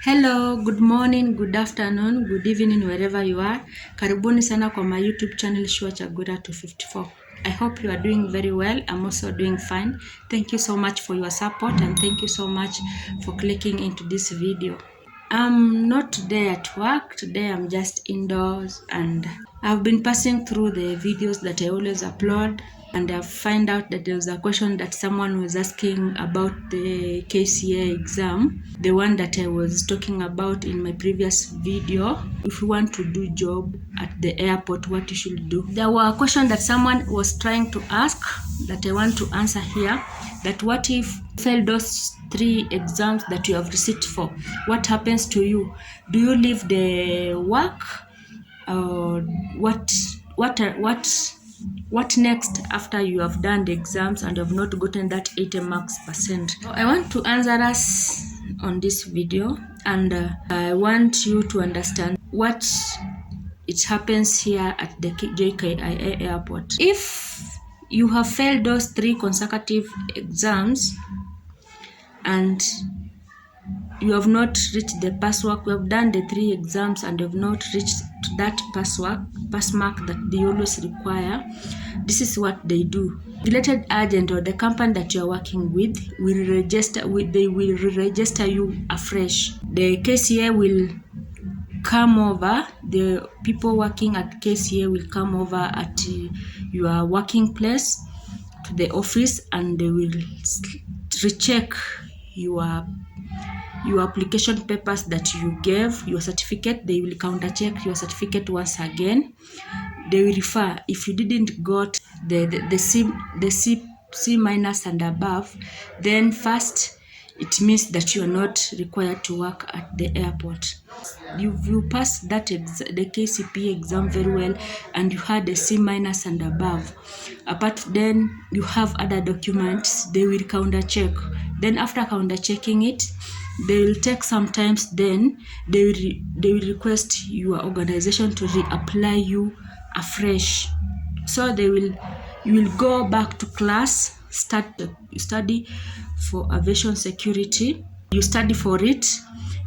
Hello, good morning, good afternoon, good evening wherever you are. Karibuni sana kwa my YouTube channel Shua Chagura 254. I hope you are doing very well. I'm also doing fine. Thank you so much for your support and thank you so much for clicking into this video. I'm not today at work. Today I'm just indoors and I've been passing through the videos that I always upload, and I find out that there was a question that someone was asking about the KCAA exam, the one that I was talking about in my previous video. If you want to do job at the airport, what you should do. There were a question that someone was trying to ask that I want to answer here, that what if you fail those 3 exams that you have received for? What happens to you? Do you leave the work? What next after you have done the exams and have not gotten that 80 marks percent? So I want to answer us on this video, and I want you to understand what it happens here at the JKIA airport. If you have failed those 3 consecutive exams and you have not reached the pass mark, you have done the 3 exams and you have not reached that pass mark that they always require, this is what they do. The related agent or the company that you are working with will register you afresh. The KCA will come over, the people working at KCA will come over at your working place to the office, and they will recheck your application papers that you gave, your certificate. They will counter check your certificate once again. They will refer if you didn't got the C minus and above, then first it means that you are not required to work at the airport. You passed that the KCP exam very well and you had a C minus and above. Apart then you have other documents, they will counter check. Then after counter checking it, they will take some times, then they will request your organization to reapply you afresh. So you will go back to class, study for aviation security. You study for it,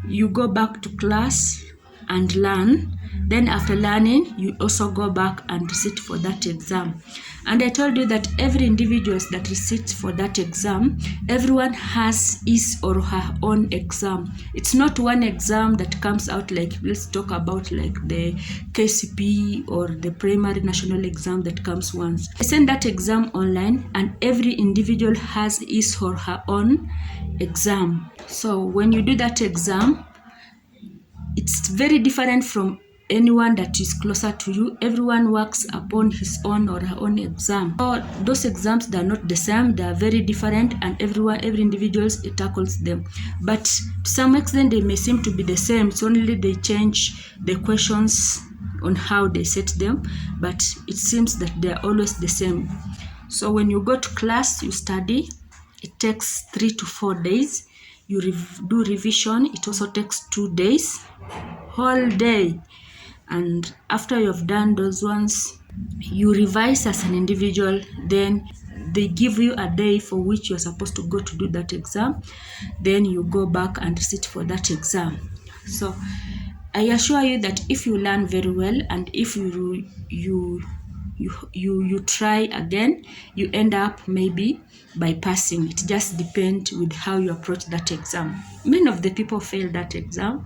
you go back to class and learn. Then after learning, you also go back and sit for that exam. And I told you that every individual that sits for that exam, everyone has his or her own exam. It's not one exam that comes out like, let's talk about like the KCP or the primary national exam that comes once. I send that exam online and every individual has his or her own exam. So when you do that exam, it's very different from anyone that is closer to you. Everyone works upon his own or her own exam. So those exams, they are not the same, they are very different, and every individual tackles them. But to some extent they may seem to be the same. It's only they change the questions on how they set them, but it seems that they are always the same. So when you go to class, you study. It takes 3 to 4 days. You do revision. It also takes 2 days, whole day. And after you have done those ones, you revise as an individual. Then they give you a day for which you are supposed to go to do that exam. Then you go back and sit for that exam. So I assure you that if you learn very well and if you try again, you end up maybe by passing. It just depends with how you approach that exam. Many of the people fail that exam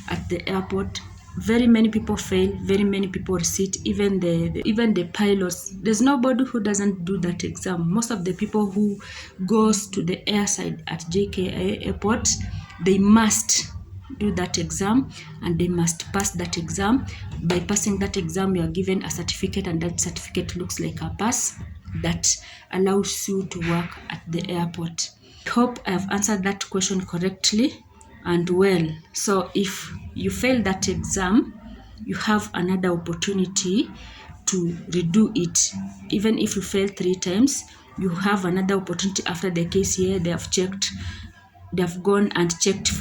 at the airport. Very many people fail, very many people sit, even the pilots. There's nobody who doesn't do that exam. Most of the people who goes to the airside at JKIA airport, they must do that exam and they must pass that exam. By passing that exam, you are given a certificate, and that certificate looks like a pass that allows you to work at the airport. I hope I have answered that question correctly and well. So if you fail that exam, you have another opportunity to redo it. Even if you fail 3 times, you have another opportunity after the KCA. They have gone and checked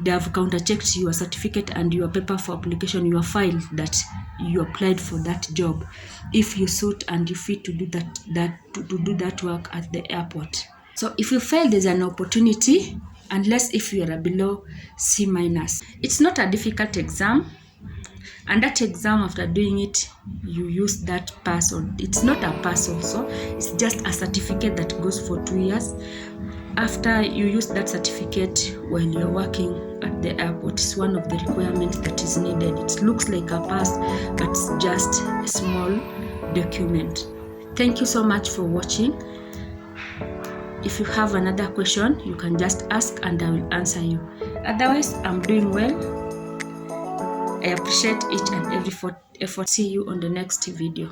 they have counter-checked your certificate and your paper for application, your file that you applied for that job, if you suit and you fit to do that work at the airport. So if you fail, there's an opportunity unless if you are below C minus. It's not a difficult exam, and that exam, after doing it, you use that pass. Or it's not a pass also, it's just a certificate that goes for 2 years. After you use that certificate while you're working at the airport, it's one of the requirements that is needed. It looks like a pass, but it's just a small document. Thank you so much for watching. If you have another question, you can just ask and I will answer you. Otherwise, I'm doing well. I appreciate each and every effort. See you on the next video.